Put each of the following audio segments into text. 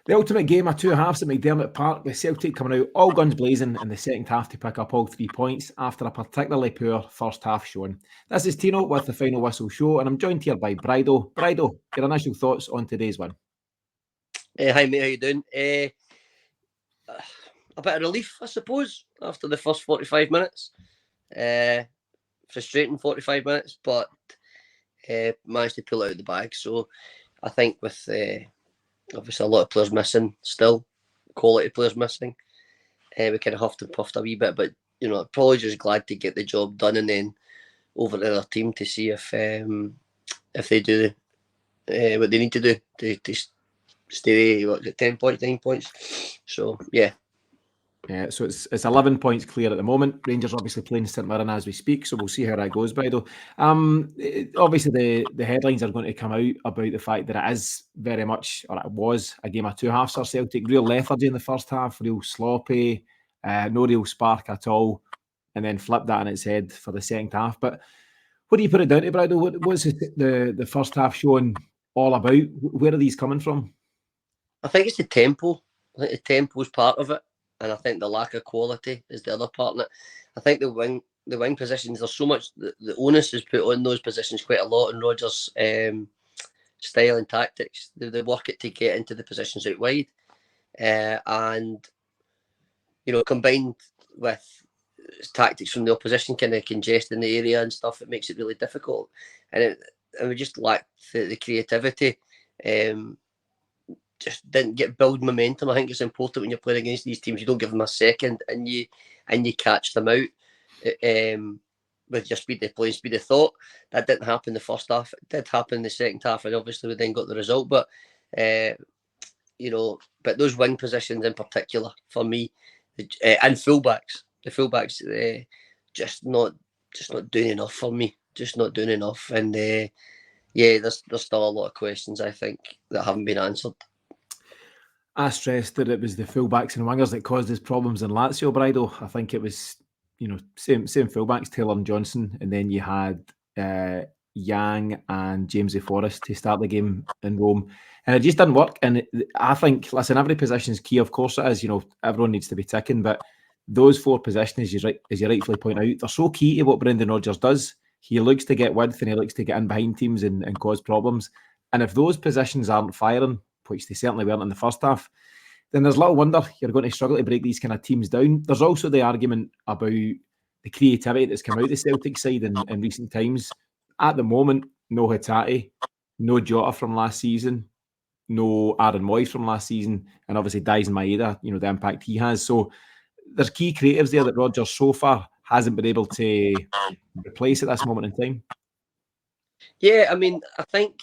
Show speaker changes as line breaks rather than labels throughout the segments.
The ultimate game of two halves at McDermott Park, with Celtic coming out all guns blazing in the second half to pick up all 3 points after a particularly poor first half showing. This is Tino with the Final Whistle Show, and I'm joined here by Brido. Brido, your initial thoughts on today's win?
Hi mate, how you doing? A bit of relief, I suppose, after the first 45 minutes. Frustrating 45 minutes, but managed to pull it out of the bag. So I think with obviously a lot of players missing still, quality players missing, we kind of huffed and puffed a wee bit, but probably just glad to get the job done and then over to their team to see if they do what they need to do to stay 10 points, 9 points. So yeah.
So it's 11 points clear at the moment. Rangers obviously playing St Mirren as we speak, so we'll see how that goes, Brido. Obviously the headlines are going to come out about the fact that it is very much, or it was, a game of two halves for Celtic. Real lethargy in the first half, real sloppy, no real spark at all, and then flip that on its head for the second half. But what do you put it down to, Brido? What was the first half showing all about? Where are these coming from?
I think it's the tempo. I think the tempo is part of it. And I think the lack of quality is the other part of it. I think the wing positions, there's so much, the onus is put on those positions quite a lot in Rodgers' style and tactics. They work it to get into the positions out wide. And, combined with tactics from the opposition kind of congesting the area and stuff, it makes it really difficult. And we just lack the creativity. Just didn't get build momentum. I think it's important when you're playing against these teams, you don't give them a second and you catch them out with your speed of play, speed of thought. That didn't happen the first half. It did happen in the second half, and obviously we then got the result. But but those wing positions in particular for me, and fullbacks, the fullbacks just not doing enough for me. Just not doing enough, and there's still a lot of questions I think that haven't been answered.
I stressed that it was the fullbacks and wingers that caused us problems in Lazio, Brido. I think it was, same fullbacks, Taylor and Johnson, and then you had Yang and Jamesy Forrest to start the game in Rome, and it just didn't work. And I think, listen, every position is key, of course it is. Everyone needs to be ticking, but those 4 positions, as you rightfully point out, they're so key to what Brendan Rodgers does. He looks to get width and he looks to get in behind teams and cause problems. And if those positions aren't firing, which they certainly weren't in the first half, then there's little wonder you're going to struggle to break these kind of teams down. There's also the argument about the creativity that's come out the Celtic side in recent times. At the moment, no Hatate, no Jota from last season, no Aaron Moyes from last season, and obviously Dyson Maeda, the impact he has. So there's key creatives there that Rodgers so far hasn't been able to replace at this moment in time.
Yeah, I mean, I think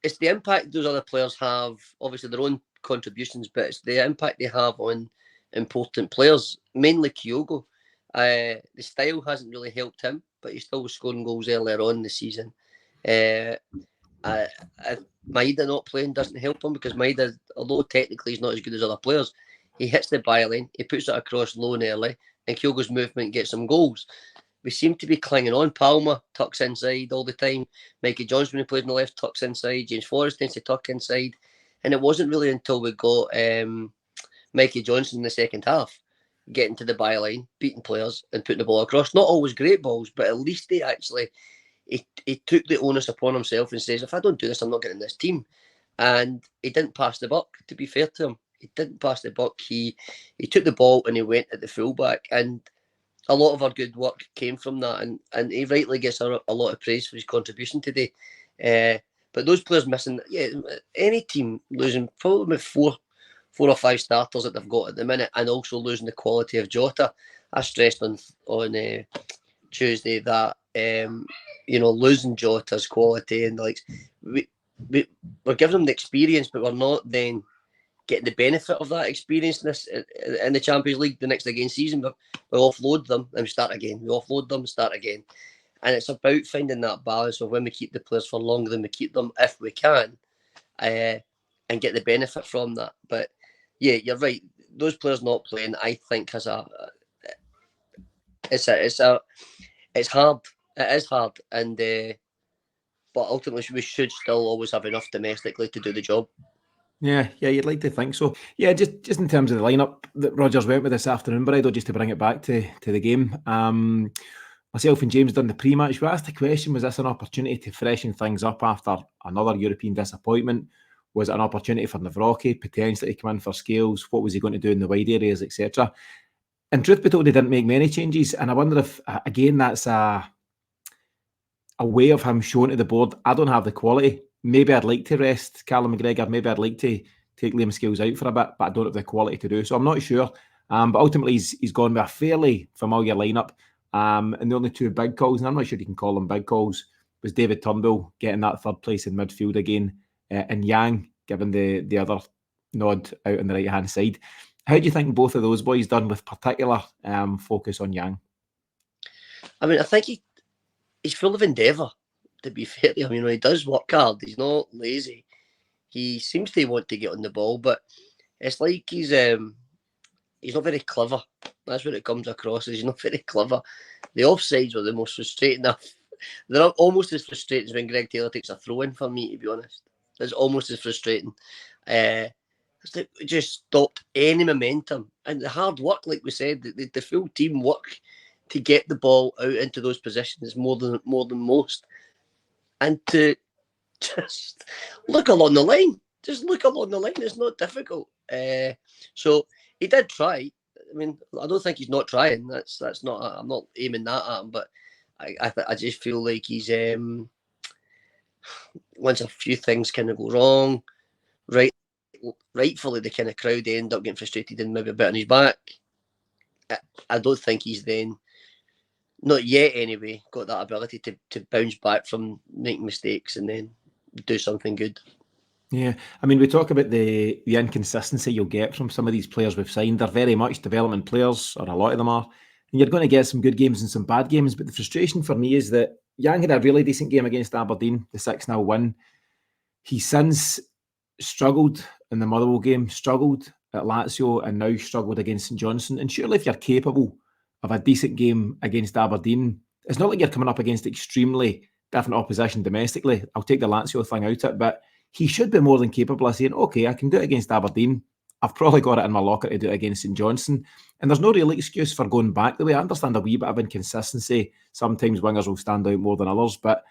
it's the impact those other players have, obviously their own contributions, but it's the impact they have on important players, mainly Kyogo. The style hasn't really helped him, but he's still scoring goals earlier on in the season. Maeda not playing doesn't help him because Maeda, although technically he's not as good as other players, he hits the byline, he puts it across low and early, and Kyogo's movement gets some goals. We seem to be clinging on. Palmer tucks inside all the time. Mikey Johnstone, who plays on the left, tucks inside. James Forrest tends to tuck inside. And it wasn't really until we got Mikey Johnstone in the second half getting to the byline, beating players and putting the ball across. Not always great balls, but at least he took the onus upon himself and says, if I don't do this, I'm not getting this team. And he didn't pass the buck, to be fair to him. He didn't pass the buck. He took the ball and he went at the fullback. And a lot of our good work came from that, and he rightly gets a lot of praise for his contribution today. But those players missing, any team losing probably 4 or 5 starters that they've got at the minute, and also losing the quality of Jota. I stressed on Tuesday that losing Jota's quality, and we're giving them the experience, but we're not then getting the benefit of that experience in the Champions League the next again season. But we offload them and we start again. We offload them, start again. And it's about finding that balance of when we keep the players for longer than we keep them if we can, and get the benefit from that. But yeah, you're right. Those players not playing, I think, it's hard. It is hard, but ultimately we should still always have enough domestically to do the job.
Yeah, you'd like to think so. Yeah, just in terms of the lineup that Rodgers went with this afternoon, Bridle, just to bring it back to the game. Myself and James done the pre-match. We asked the question, was this an opportunity to freshen things up after another European disappointment? Was it an opportunity for Navrocki potentially to come in for Scales? What was he going to do in the wide areas, etc.? And truth be told, he didn't make many changes. And I wonder if, again, that's a way of him showing to the board, I don't have the quality. Maybe I'd like to rest Callum McGregor. Maybe I'd like to take Liam Scales out for a bit, but I don't have the quality to do so. I'm not sure. But ultimately, he's gone with a fairly familiar lineup. And the only two big calls, and I'm not sure you can call them big calls, was David Turnbull getting that third place in midfield again, and Yang giving the other nod out on the right-hand side. How do you think both of those boys done, with particular focus on Yang?
I mean, I think he's full of endeavour, to be fair to him. You know, he does work hard. He's not lazy. He seems to want to get on the ball, but it's like he's not very clever. That's what it comes across. He's not very clever. The offsides were the most frustrating. They're almost as frustrating as when Greg Taylor takes a throw in, for me, to be honest. It's almost as frustrating. It's like it just stopped any momentum. And the hard work, like we said, the full team work to get the ball out into those positions more than most. And to just look along the line. Just look along the line. It's not difficult. So he did try. I mean, I don't think he's not trying. That's not. I'm not aiming that at him, but I just feel like he's once a few things kind of go wrong, rightfully the kind of crowd end up getting frustrated and maybe a bit on his back. I don't think he's then, not yet anyway, got that ability to bounce back from making mistakes and then do something good.
Yeah, I mean, we talk about the inconsistency you'll get from some of these players we've signed. They're very much development players, or a lot of them are. And you're going to get some good games and some bad games. But the frustration for me is that Yang had a really decent game against Aberdeen, the 6-0 win. He's since struggled in the Motherwell game, struggled at Lazio, and now struggled against St Johnstone. And surely if you're capable of a decent game against Aberdeen, it's not like you're coming up against extremely different opposition domestically. I'll take the Lazio thing out of it, but he should be more than capable of saying, okay, I can do it against Aberdeen. I've probably got it in my locker to do it against St Johnstone. And there's no real excuse for going back the way. I understand a wee bit of inconsistency. Sometimes wingers will stand out more than others, but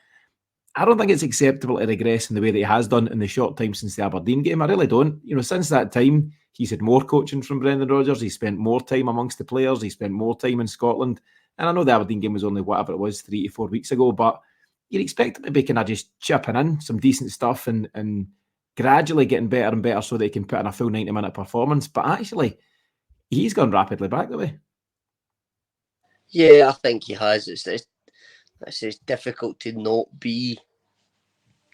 I don't think it's acceptable to regress in the way that he has done in the short time since the Aberdeen game. I really don't. You know, since that time, he's had more coaching from Brendan Rodgers. He spent more time amongst the players. He spent more time in Scotland. And I know the Aberdeen game was only whatever it was, 3 to 4 weeks ago, but you'd expect him to be kind of just chipping in some decent stuff and gradually getting better and better so that he can put in a full 90-minute performance. But actually, he's gone rapidly back the way.
Yeah, I think he has. It's difficult to not be.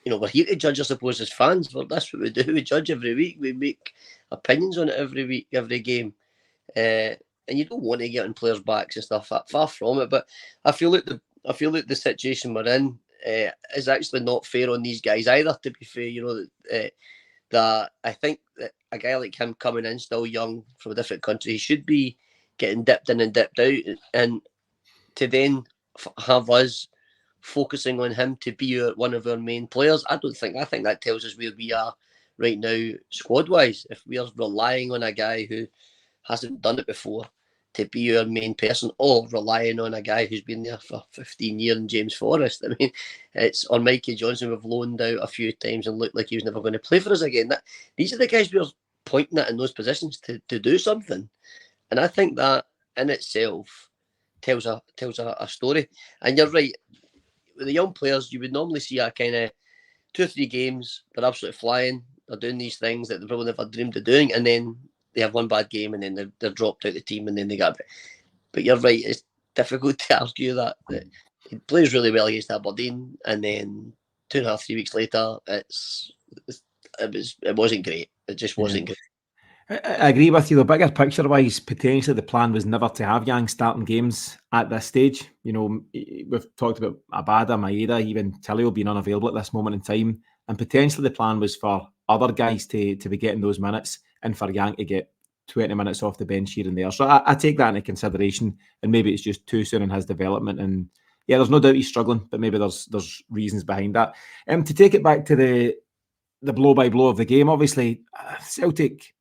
You know, we're here to judge, I suppose, as fans. But that's what we do. We judge every week. We make opinions on it every week, every game. And you don't want to get on players' backs and stuff. Far from it. But I feel like the situation we're in is actually not fair on these guys either. To be fair, you know that I think that a guy like him coming in still young from a different country, he should be getting dipped in and dipped out, and to then have us focusing on him to be one of our main players. I think that tells us where we are right now squad wise. If we are relying on a guy who hasn't done it before to be our main person, or relying on a guy who's been there for 15 years in James Forrest. I mean, it's on Mikey Johnstone we've loaned out a few times and looked like he was never going to play for us again. These are the guys we're pointing at in those positions to do something. And I think that in itself tells a story. And you're right, with the young players, you would normally see a kind of 2 or 3 games, they're absolutely flying, they're doing these things that they probably never dreamed of doing, and then they have one bad game and then they're dropped out the team and then they got. But you're right, it's difficult to argue that he plays really well against Aberdeen and then 2.5, 3 weeks later, it wasn't great. It just wasn't great.
I agree with you. The bigger picture wise, potentially the plan was never to have Yang starting games at this stage. You know, we've talked about Abada, Maeda, even Tilio being unavailable at this moment in time. And potentially the plan was for other guys to be getting those minutes and for Yang to get 20 minutes off the bench here and there. So I take that into consideration, and maybe it's just too soon in his development. And yeah, there's no doubt he's struggling, but maybe there's reasons behind that. To take it back to the blow-by-blow of the game. Obviously, Celtic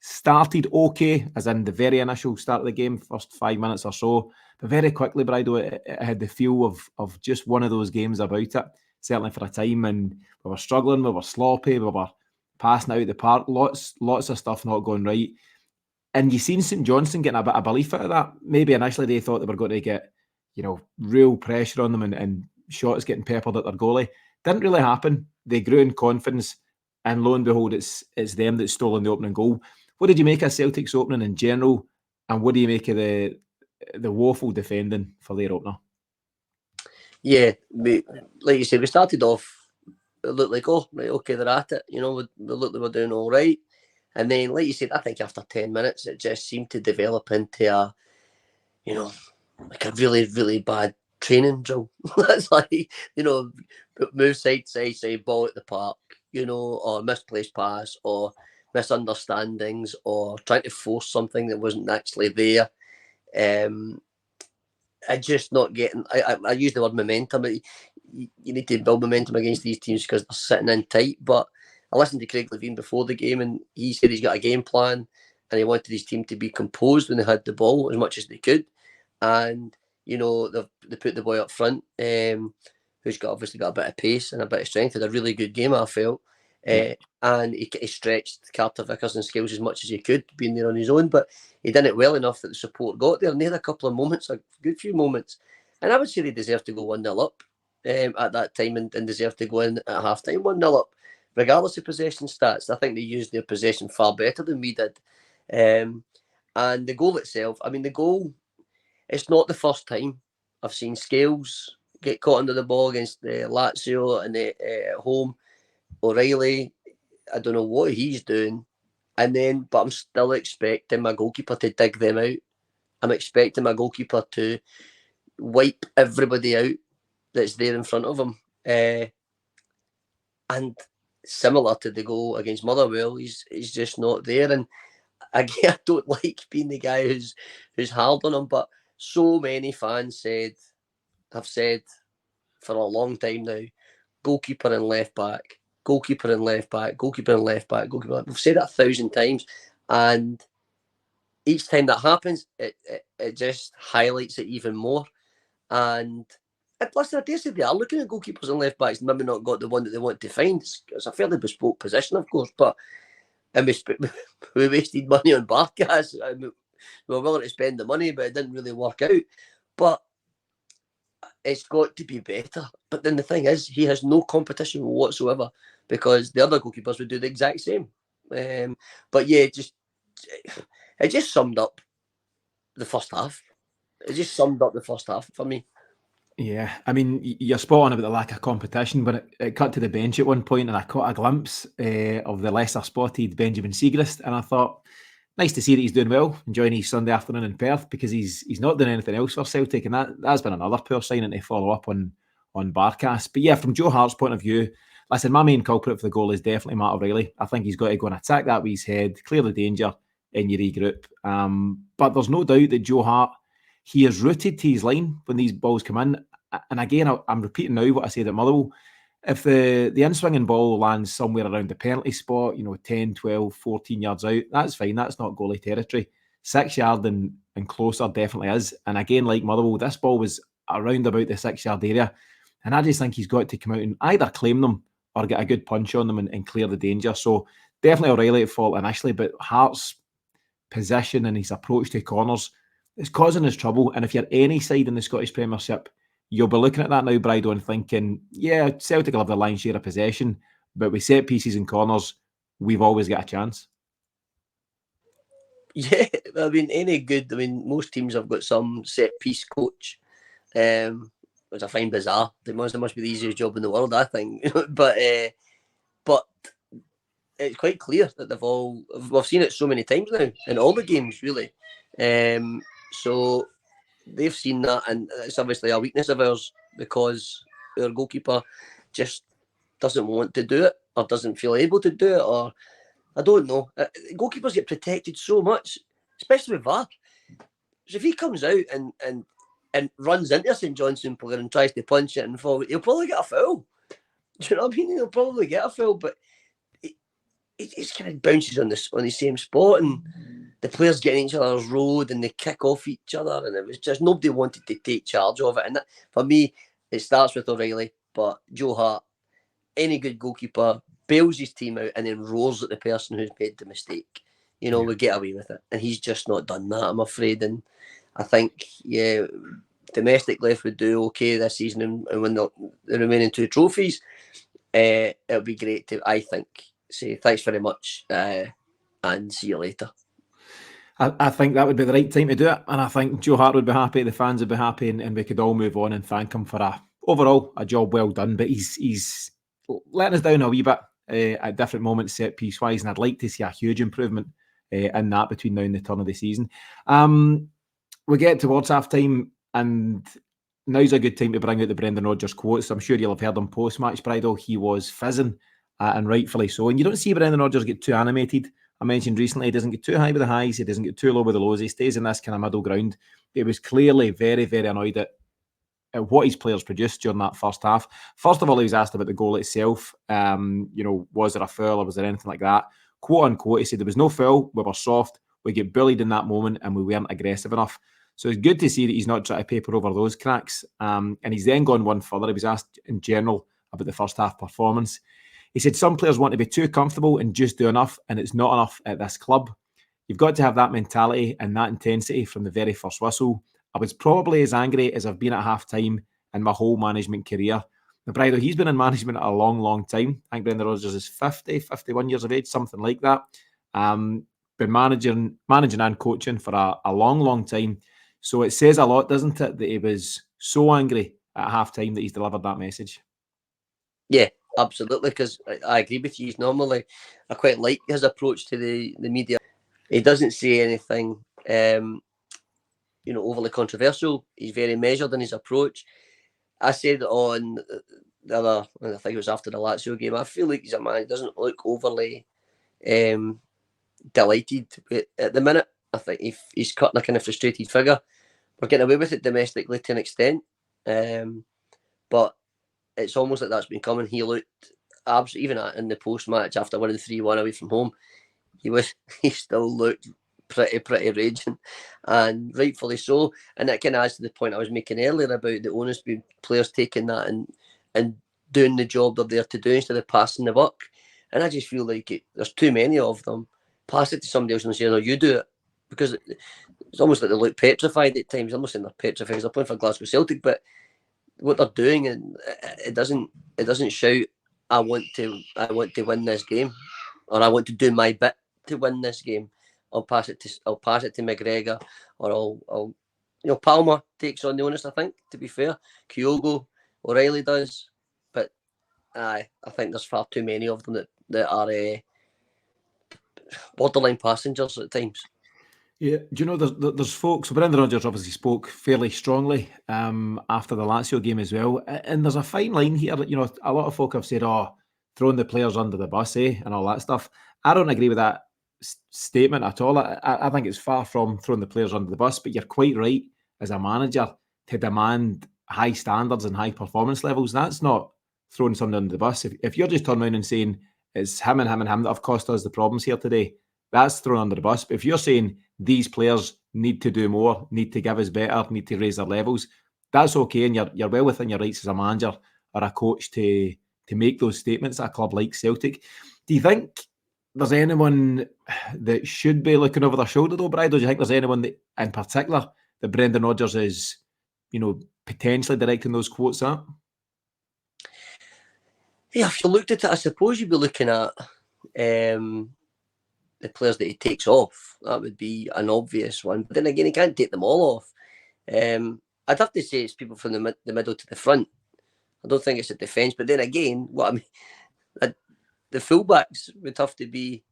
started okay, as in the very initial start of the game, first 5 minutes or so. But very quickly, Brido, it had the feel of just one of those games about it, certainly for a time. And we were struggling, we were sloppy, we were passing out the park, lots of stuff not going right. And you seen St Johnstone getting a bit of belief out of that. Maybe initially they thought they were going to get, real pressure on them and shots getting peppered at their goalie. Didn't really happen. They grew in confidence, and lo and behold, it's them that's stolen the opening goal. What did you make of Celtic's opening in general, and what do you make of the woeful defending for their opener?
Yeah, like you said, we started off, it looked like, oh, right, okay, they're at it. We looked like we're doing all right. And then, like you said, I think after 10 minutes, it just seemed to develop into a really, really bad training drill. That's like, move side to side, ball at the park, or misplaced pass, or misunderstandings, or trying to force something that wasn't actually there. I just not getting. I use the word momentum. You need to build momentum against these teams because they're sitting in tight. But I listened to Craig Levein before the game, and he said he's got a game plan, and he wanted his team to be composed when they had the ball as much as they could. And they put the boy up front, who's obviously got a bit of pace and a bit of strength. Had a really good game, I felt. And he stretched Carter Vickers and Scales as much as he could, being there on his own, but he did it well enough that the support got there, and they had a couple of moments, a good few moments, and I would say they deserved to go 1-0 up at that time, and deserved to go in at half-time 1-0 up, regardless of possession stats. I think they used their possession far better than we did. And the goal itself, the goal, it's not the first time I've seen Scales get caught under the ball against Lazio and at home. O'Reilly, I don't know what he's doing. But I'm still expecting my goalkeeper to dig them out. I'm expecting my goalkeeper to wipe everybody out that's there in front of him. And similar to the goal against Motherwell, he's just not there. And again, I don't like being the guy who's hard on him, but so many fans have said for a long time now, goalkeeper and left back. Goalkeeper and left back, goalkeeper and left back, goalkeeper. We've said it 1,000 times, and each time that happens, it just highlights it even more. And listen, I dare say they are looking at goalkeepers and left backs, maybe not got the one that they want to find. It's a fairly bespoke position, of course, and we wasted money on Barkas. We were willing to spend the money, but it didn't really work out. But it's got to be better. But then the thing is, he has no competition whatsoever because the other goalkeepers would do the exact same. But yeah, it just summed up the first half. It just summed up the first half for me.
Yeah, you're spot on about the lack of competition, but it cut to the bench at one point and I caught a glimpse of the lesser spotted Benjamin Siegrist, and I thought, nice to see that he's doing well, enjoying his Sunday afternoon in Perth, because he's not doing anything else for Celtic, and that's been another poor signing to follow up on Barkas. But yeah, from Joe Hart's point of view, listen, my main culprit for the goal is definitely Matt O'Reilly. I think he's got to go and attack that with his head, clear the danger, and you regroup. But there's no doubt that Joe Hart, he is rooted to his line when these balls come in. And again, I'm repeating now what I said at Motherwell. If the in-swinging ball lands somewhere around the penalty spot, 10, 12, 14 yards out, that's fine. That's not goalie territory. 6 yard and closer definitely is. And again, like Motherwell, this ball was around about the 6 yard area. And I just think he's got to come out and either claim them or get a good punch on them and clear the danger. So definitely O'Reilly at fault initially, but Hart's position and his approach to corners is causing us trouble. And if you're any side in the Scottish Premiership, you'll be looking at that now, Brido, and thinking, yeah, Celtic will have the lion's share of possession, but with set pieces and corners, we've always got a chance.
Yeah, most teams have got some set piece coach, which I find bizarre. It must be the easiest job in the world, I think. but it's quite clear that we've seen it so many times now in all the games, really. So they've seen that, and it's obviously a weakness of ours because our goalkeeper just doesn't want to do it or doesn't feel able to do it, or I don't know. Goalkeepers get protected so much, especially with VAR. So if he comes out and runs into a St Johnstone player and tries to punch it and fall, he'll probably get a foul. Do you know what I mean? He'll probably get a foul, but He kind of bounces on the same spot, and the players get in each other's road and they kick off each other, and it was just nobody wanted to take charge of it. And that, for me, it starts with O'Reilly, but Joe Hart, any good goalkeeper, bails his team out and then roars at the person who's made the mistake. We get away with it, and he's just not done that, I'm afraid. And I think, domestic left would do okay this season and win the remaining 2 trophies. It'll be great to, I think, say thanks very much and see you later.
I think that would be the right time to do it, and I think Joe Hart would be happy, the fans would be happy, and we could all move on and thank him for overall a job well done. But he's letting us down a wee bit at different moments set piece wise, and I'd like to see a huge improvement in that between now and the turn of the season. We get towards half time, and now's a good time to bring out the Brendan Rodgers quotes. I'm sure you'll have heard him post-match, Bridal. He was fizzing, and rightfully so. And you don't see Brendan Rodgers get too animated. I mentioned recently he doesn't get too high with the highs, he doesn't get too low with the lows. He stays in this kind of middle ground. He was clearly very, very annoyed at what his players produced during that first half. First of all, he was asked about the goal itself. Was there a foul or was there anything like that? Quote unquote, he said there was no foul, we were soft, we get bullied in that moment and we weren't aggressive enough. So it's good to see that he's not trying to paper over those cracks. And he's then gone one further. He was asked in general about the first half performance. He said some players want to be too comfortable and just do enough, and it's not enough at this club. You've got to have that mentality and that intensity from the very first whistle. I was probably as angry as I've been at half-time in my whole management career. Now, Bridal, he's been in management a long, long time. I think Brendan Rodgers is 50, 51 years of age, something like that. Been managing and coaching for a long, long time. So it says a lot, doesn't it, that he was so angry at half-time that he's delivered that message.
Yeah, absolutely, because I agree with you. Normally, I quite like his approach to the media. He doesn't say anything, overly controversial. He's very measured in his approach. I said on the other, I think it was after the Lazio game, I feel like he's a man who doesn't look overly delighted at the minute. I think he's cutting a kind of frustrated figure. We're getting away with it domestically to an extent, but it's almost like that's been coming. He looked absolutely, even in the post-match after winning 3-1 away from home, he still looked pretty raging, and rightfully so. And that kind of adds to the point I was making earlier about the onus being players taking that and doing the job they're there to do instead of passing the buck. And I just feel like there's too many of them. Pass it to somebody else and say, no, you do it. Because it's almost like they look petrified at times. I'm not saying they're petrified, they're playing for Glasgow Celtic, but what they're doing, and it doesn't shout, I want to win this game, or I want to do my bit to win this game. I'll pass it to McGregor, or I'll Palmer takes on the onus, I think, to be fair. Kyogo, O'Reilly does, but I think there's far too many of them that are borderline passengers at times.
Yeah, do you know there's folks. So Brendan Rodgers obviously spoke fairly strongly after the Lazio game as well, and there's a fine line here. A lot of folk have said, "Oh, throwing the players under the bus, and all that stuff." I don't agree with that statement at all. I think it's far from throwing the players under the bus, but you're quite right as a manager to demand high standards and high performance levels. That's not throwing somebody under the bus. If you're just turning around and saying it's him and him and him that have cost us the problems here today, that's thrown under the bus. But if you're saying these players need to do more, need to give us better, need to raise their levels, that's okay, and you're well within your rights as a manager or a coach to make those statements at a club like Celtic. Do you think there's anyone that should be looking over their shoulder though, Brad? Or do you think there's anyone that, in particular, that Brendan Rodgers is, potentially directing those quotes at?
Yeah, if you looked at it, I suppose you'd be looking at the players that he takes off. That would be an obvious one. But then again, he can't take them all off. I'd have to say it's people from the middle to the front. I don't think it's a defence. But then again, the fullbacks would have to be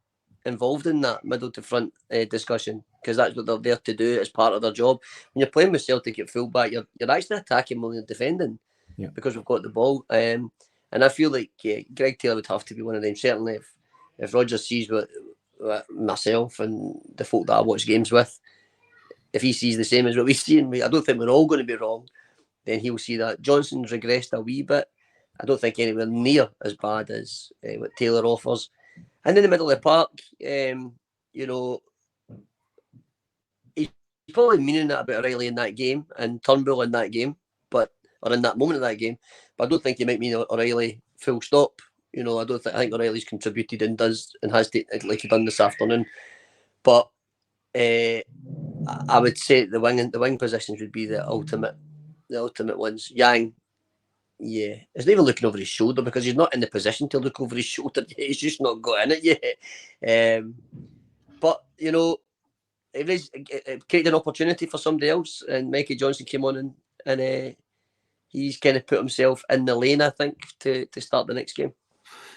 involved in that middle to front discussion, because that's what they're there to do as part of their job. When you're playing with Celtic at fullback, you're actually attacking more than defending, because we've got the ball. And I feel like Greg Taylor would have to be one of them. Certainly, if Rodgers sees what myself and the folk that I watch games with, if he sees the same as what we see, and I don't think we're all going to be wrong, then he'll see that Johnson's regressed a wee bit. I don't think anywhere near as bad as what Taylor offers. And in the middle of the park, you know, he's probably meaning that about O'Reilly in that game and Turnbull in that game, or in that moment of that game. But I don't think he might mean O'Reilly full stop. You know, I think O'Reilly's contributed and does and has to, like he done this afternoon. But I would say the wing positions would be the ultimate ones. Yang, yeah, he's not even looking over his shoulder because he's not in the position to look over his shoulder yet. He's just not got in it yet. But you know, it created an opportunity for somebody else, and Mikey Johnstone came on and he's kind of put himself in the lane, I think, to start the next game.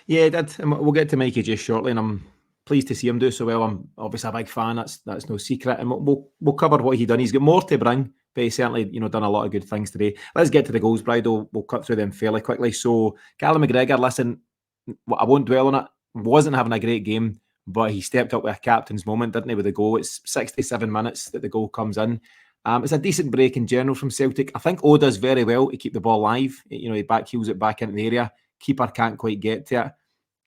Yeah, he did. And we'll get to Mikey just shortly, and I'm pleased to see him do so well. I'm obviously a big fan. That's no secret, and we'll cover what he done. He's got more to bring, but he's certainly done a lot of good things today. Let's get to the goals, Bridal. We'll cut through them fairly quickly. So Callum McGregor, listen, I won't dwell on it. Wasn't having a great game, but he stepped up with a captain's moment, didn't he, with the goal? It's 67 minutes that the goal comes in. It's a decent break in general from Celtic. I think O does very well to keep the ball live. He back heels it back into the area. Keeper can't quite get to it.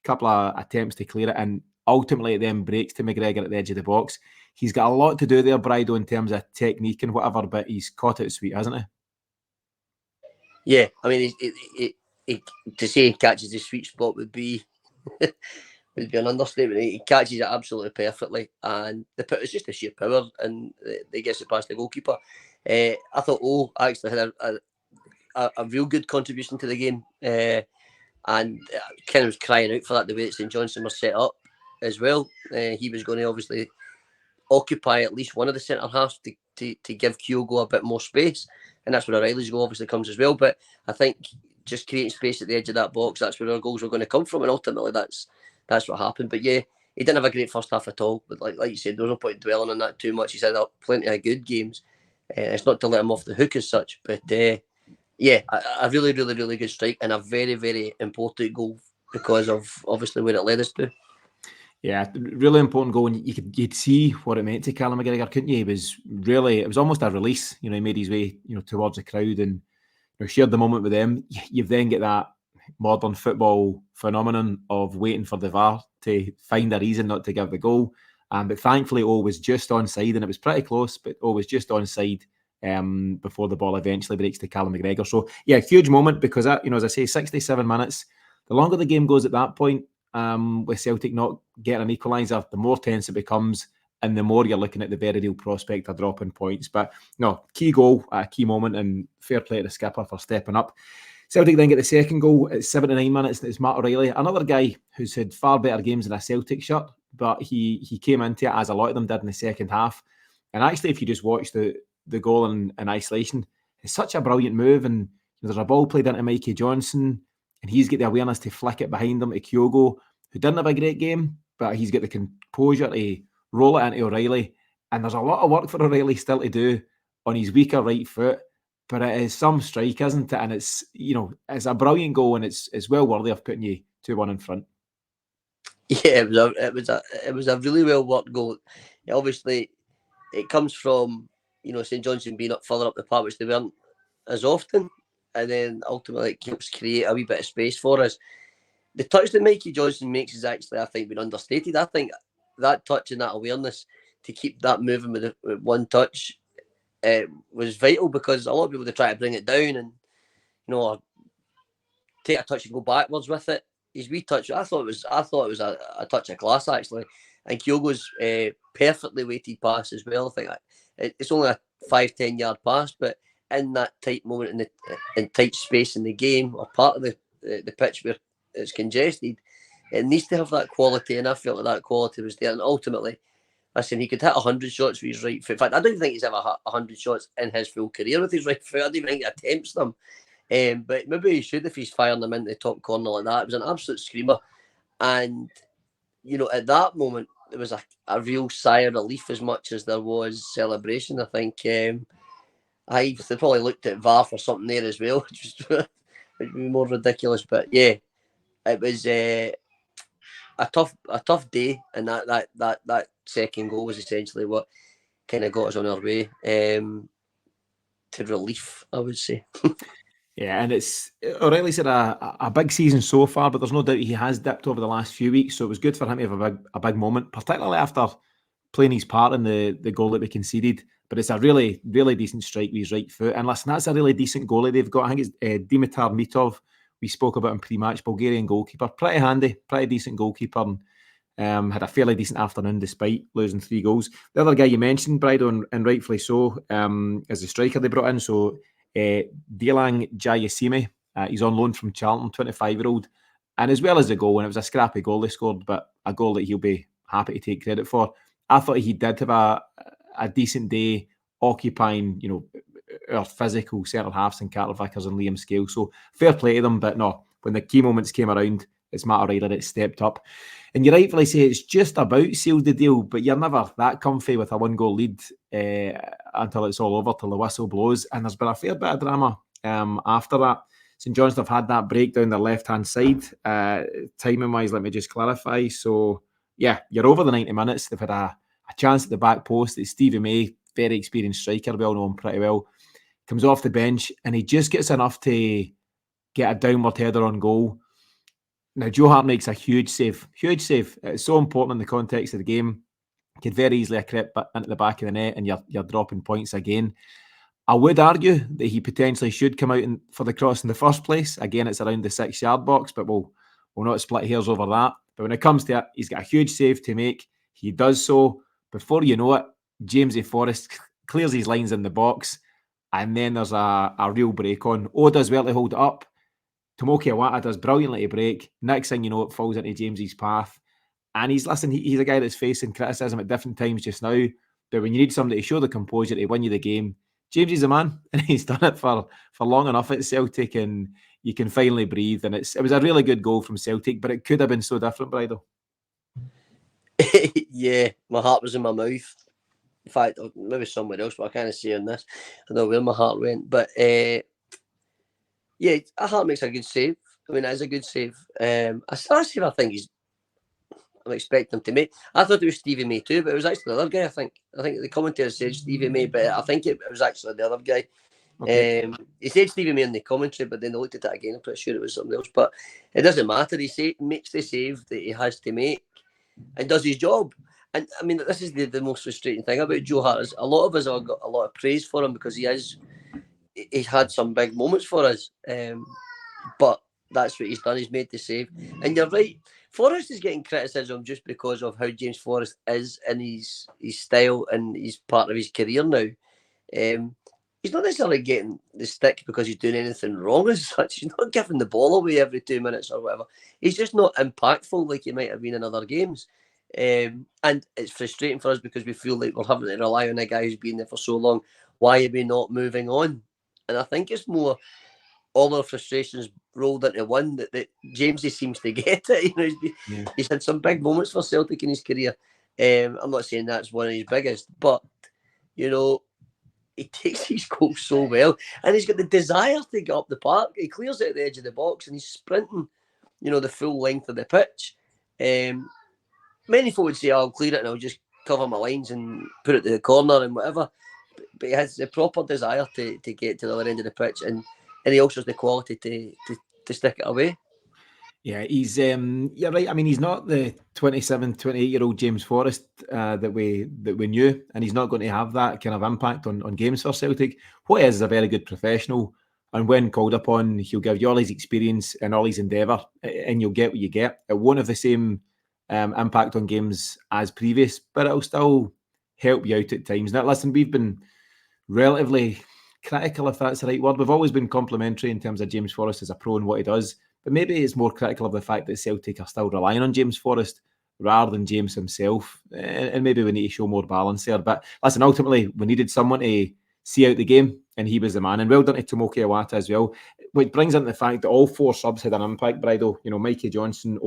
Couple of attempts to clear it, and ultimately it then breaks to McGregor at the edge of the box. He's got a lot to do there, Bridal, in terms of technique and whatever, but he's caught it sweet, hasn't he?
Yeah, I mean, to say he catches the sweet spot would be would be an understatement. He catches it absolutely perfectly, and it's just a sheer power, and they gets it past the goalkeeper. I thought actually had a real good contribution to the game, and kind of was crying out for that the way that St Johnstone was set up as well. He was going to obviously occupy at least one of the centre halves to give Kyogo a bit more space, and that's where O'Reilly's goal obviously comes as well. But I think just creating space at the edge of that box, that's where our goals were going to come from, and ultimately that's what happened. But yeah, he didn't have a great first half at all. But like you said, there's no point dwelling on that too much. He's had plenty of good games. It's not to let him off the hook as such, but yeah, a really, really, really good strike and a very, very important goal because of obviously where it led us to.
Yeah, really important goal, and you'd see what it meant to Callum McGregor, couldn't you? It was almost a release. He made his way, towards the crowd and shared the moment with them. You've then get that modern football phenomenon of waiting for the VAR to find a reason not to give the goal. But thankfully, O was just onside, and it was pretty close, but O was just onside before the ball eventually breaks to Callum McGregor. So, yeah, huge moment because, that, as I say, 67 minutes. The longer the game goes at that point, with Celtic not getting an equaliser, the more tense it becomes, and the more you're looking at the very real prospect of dropping points. But no, key goal, a key moment, and fair play to the skipper for stepping up. Celtic then get the second goal at 79 minutes. It's Matt O'Reilly, another guy who's had far better games in a Celtic shirt, but he came into it, as a lot of them did, in the second half. And actually, if you just watch the goal in isolation, it's such a brilliant move. And there's a ball played into Mikey Johnstone, and he's got the awareness to flick it behind him to Kyogo, who didn't have a great game, but he's got the composure to roll it into O'Reilly. And there's a lot of work for O'Reilly still to do on his weaker right foot, but it is some strike, isn't it? And it's it's a brilliant goal, and it's well worthy of putting you 2-1 in front.
Yeah, it was a really well worked goal. Obviously, it comes from St Johnstone being up further up the park, which they weren't as often, and then ultimately it helps create a wee bit of space for us. The touch that Mikey Johnstone makes is actually, I think, been understated. I think that touch and that awareness to keep that moving with one touch was vital, because a lot of people, they try to bring it down and take a touch and go backwards with it. His wee touch, I thought it was a touch of class, actually. And Kyogo's perfectly weighted pass as well. I think it's only a 5-10 yard pass, but in that tight moment in tight space in the game, or part of the pitch where it's congested, it needs to have that quality, and I felt that quality was there. And ultimately, listen, he could hit 100 shots with his right foot. In fact, I don't think he's ever hit 100 shots in his full career with his right foot. I don't even think he attempts them. But maybe he should if he's firing them into the top corner like that. It was an absolute screamer. And, at that moment, there was a real sigh of relief as much as there was celebration. I think they probably looked at VAR for something there as well, which would be more ridiculous. But yeah, it was a tough day, and that second goal was essentially what kind of got us on our way to relief, I would say.
Yeah, and it's O'Reilly's had a big season so far, but there's no doubt he has dipped over the last few weeks. So it was good for him to have a big moment, particularly after playing his part in the goal that we conceded. But it's a really, really decent strike with his right foot. And listen, that's a really decent goalie they've got. I think it's Dimitar Mitov. We spoke about him pre-match, Bulgarian goalkeeper. Pretty handy, pretty decent goalkeeper. And, had a fairly decent afternoon despite losing 3 goals. The other guy you mentioned, Brido, and rightfully so, is the striker they brought in. So Delang Jayasimi, he's on loan from Charlton, 25-year-old. And as well as the goal, and it was a scrappy goal they scored, but a goal that he'll be happy to take credit for. I thought he did have a decent day occupying, our physical centre halves and Carter Vickers and Liam Scale. So fair play to them, but no, when the key moments came around, it's Matt O'Reilly that stepped up. And you rightfully say it's just about sealed the deal, but you're never that comfy with a 1-goal lead until it's all over, till the whistle blows. And there's been a fair bit of drama after that. St Johnstone have had that break down their left-hand side. Timing-wise, let me just clarify. So, yeah, you're over the 90 minutes. They've had a chance at the back post. It's Stevie May, very experienced striker. We all know him pretty well. Comes off the bench, and he just gets enough to get a downward header on goal. Now, Joe Hart makes a huge save. Huge save. It's so important in the context of the game. Could very easily have crept into the back of the net, and you're dropping points again. I would argue that he potentially should come out for the cross in the first place. Again, it's around the 6-yard box, but we'll not split hairs over that. But when it comes to it, he's got a huge save to make. He does so. Before you know it, Jamesy Forrest clears his lines in the box, and then there's a real break on. O does well to hold it up. Tomoki Iwata does brilliantly to break. Next thing you know, it falls into Jamesy's path. And he's a guy that's facing criticism at different times just now. But when you need somebody to show the composure to win you the game, James is the man, and he's done it for long enough at Celtic, and you can finally breathe. And it was a really good goal from Celtic, but it could have been so different, Bridal.
Yeah, my heart was in my mouth. In fact, maybe somewhere else, but I can't see on this. I don't know where my heart went, but yeah, Hart makes a good save. I mean, it is a good save. A save I think I'm expecting him to make. I thought it was Stevie May too, but it was actually the other guy. I think the commentator said Stevie May, but I think it was actually the other guy. Okay. He said Stevie May in the commentary, but then they looked at it again. I'm pretty sure it was something else. But it doesn't matter. He makes the save that he has to make and does his job. And I mean, this is the most frustrating thing about Joe Hart is a lot of us have got a lot of praise for him because he's had some big moments for us. But that's what he's done. He's made the save. And you're right. Forrest is getting criticism just because of how James Forrest is in his style and he's part of his career now. He's not necessarily getting the stick because he's doing anything wrong as such. He's not giving the ball away every 2 minutes or whatever. He's just not impactful like he might have been in other games. And it's frustrating for us because we feel like we're having to rely on a guy who's been there for so long. Why are we not moving on? And I think it's more all our frustrations rolled into one that Jamesy seems to get it. He's had some big moments for Celtic in his career. I'm not saying that's one of his biggest, but he takes his goals so well, and he's got the desire to get up the park. He clears it at the edge of the box, and he's sprinting, the full length of the pitch. Many folk would say, "I'll clear it and I'll just cover my lines and put it to the corner and whatever." But he has the proper desire to get to the other end of the pitch, and he also has the quality to stick it away.
Yeah, he's you're right. I mean, he's not the 27, 28-year-old James Forrest that we knew, and he's not going to have that kind of impact on games for Celtic. What he is a very good professional, and when called upon, he'll give you all his experience and all his endeavour, and you'll get what you get. It won't have the same impact on games as previous, but it'll still help you out at times. Now, listen, we've been relatively critical, if that's the right word. We've always been complimentary in terms of James Forrest as a pro and what he does. But maybe it's more critical of the fact that Celtic are still relying on James Forrest rather than James himself. And maybe we need to show more balance there. But listen, ultimately, we needed someone to see out the game, and he was the man. And well done to Tomoki Iwata as well. Which brings into the fact that all 4 subs had an impact, Bridal. Mikey Johnstone,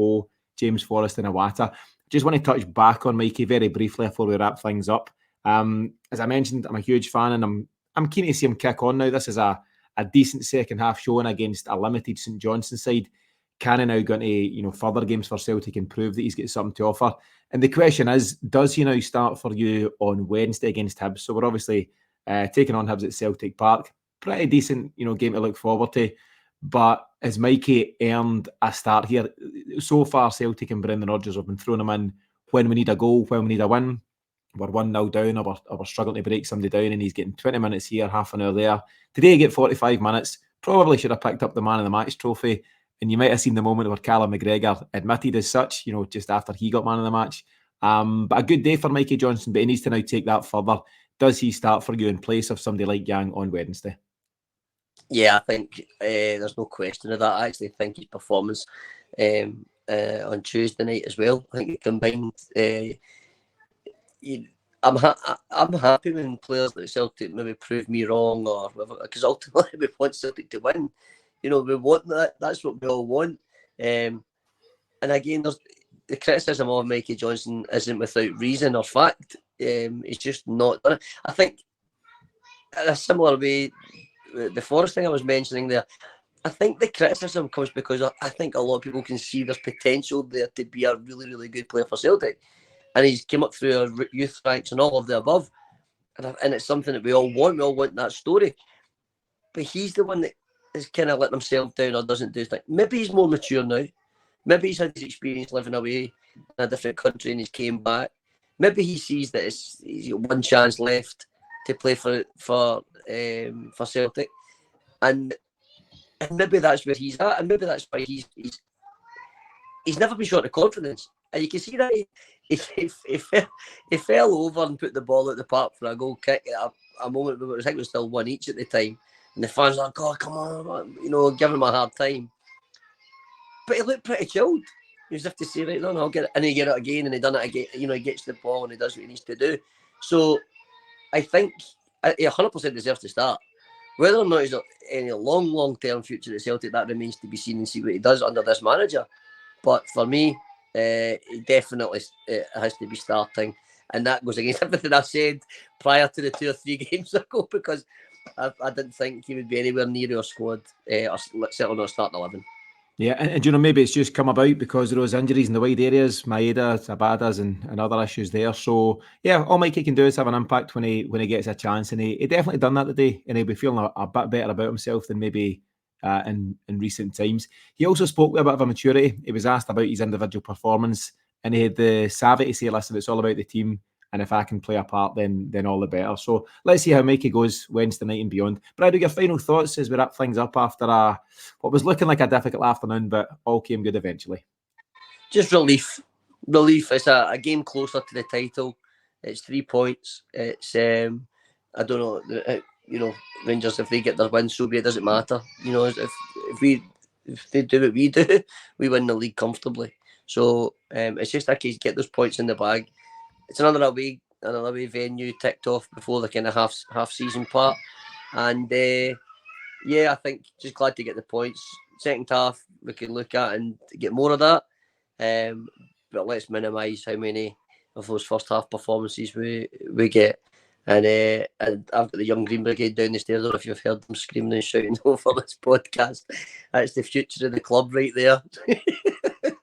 James Forrest and Iwata. Just want to touch back on Mikey very briefly before we wrap things up. As I mentioned, I'm a huge fan, and I'm keen to see him kick on now. This is a decent second half showing against a limited St Johnstone side. Can he now go into further games for Celtic and prove that he's got something to offer? And the question is, does he now start for you on Wednesday against Hibs? So we're obviously taking on Hibs at Celtic Park. pretty decent, game to look forward to. But has Mikey earned a start here? So far, Celtic and Brendan Rodgers have been throwing him in when we need a goal, when we need a win. We're 1-0 down, or we're struggling to break somebody down, and he's getting 20 minutes here, half an hour there. Today, he get 45 minutes. Probably should have picked up the man of the match trophy. And you might have seen the moment where Callum McGregor admitted as such, just after he got man of the match. But a good day for Mikey Johnstone, but he needs to now take that further. Does he start for you in place of somebody like Yang on Wednesday?
Yeah, I think there's no question of that. I actually think his performance on Tuesday night as well, I think it combined. I'm happy when players like Celtic maybe prove me wrong, or because ultimately we want Celtic to win. We want that. That's what we all want. And again, there's the criticism of Mikey Johnstone isn't without reason or fact. He's just not done it. I think in a similar way, the Forest thing I was mentioning there, I think the criticism comes because I think a lot of people can see there's potential there to be a really, really good player for Celtic. And he's came up through our youth ranks and all of the above. And it's something that we all want. We all want that story. But he's the one that is kind of letting himself down or doesn't do things. Maybe he's more mature now. Maybe he's had his experience living away in a different country and he's came back. Maybe he sees that he's got one chance left to play for Celtic. And maybe that's where he's at. And maybe that's why he's never been short of confidence. And you can see that he fell over and put the ball at the park for a goal kick at a moment where I think it was still 1 each at the time. And the fans were like, "God, come on," giving him a hard time. But he looked pretty chilled. He was as if to say, right, no, I'll get it. And he get it again, and he done it again. He gets the ball and he does what he needs to do. So I think he 100% deserves to start. Whether or not he's got any long-term future at Celtic, that remains to be seen and see what he does under this manager. But for me, he definitely has to be starting. And that goes against everything I said prior to the 2 or 3 games ago, because I didn't think he would be anywhere near our squad, or certainly not starting 11.
Yeah, and maybe it's just come about because of those injuries in the wide areas, Maeda, Abadas, and other issues there. So yeah, all Mikey can do is have an impact when he gets a chance, and he definitely done that today, and he'll be feeling a bit better about himself than maybe in recent times. He also spoke with a bit of a maturity. He was asked about his individual performance, and he had the savvy to say, "Listen, it's all about the team. And if I can play a part, then all the better." So let's see how Mikey goes Wednesday night and beyond. Brad, your final thoughts as we wrap things up after what was looking like a difficult afternoon, but all came good eventually.
Just relief. It's a game closer to the title. It's 3 points. It's I don't know. Rangers, if they get their win, so be it. Doesn't matter. If they do what we do, we win the league comfortably. So it's just a case get those points in the bag. It's another away venue ticked off before the kind of half season part, and I think just glad to get the points. Second half we can look at and get more of that, but let's minimise how many of those first half performances we get. And I've got the Young Green Brigade down the stairs. I don't know if you've heard them screaming and shouting over this podcast. That's the future of the club right there.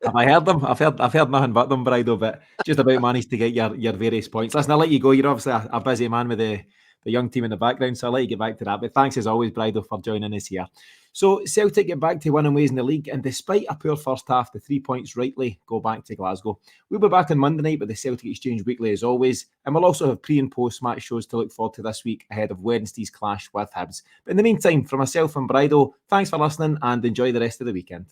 Have I heard them? I've heard nothing but them, Brido, but just about managed to get your various points. Listen, I'll let you go. You're obviously a busy man with the young team in the background, so I'll let you get back to that. But thanks as always, Brido, for joining us here. So Celtic get back to winning ways in the league, and despite a poor first half, the 3 points rightly go back to Glasgow. We'll be back on Monday night with the Celtic Exchange Weekly as always, and we'll also have pre and post match shows to look forward to this week ahead of Wednesday's clash with Hibs. But in the meantime, from myself and Brido, thanks for listening and enjoy the rest of the weekend.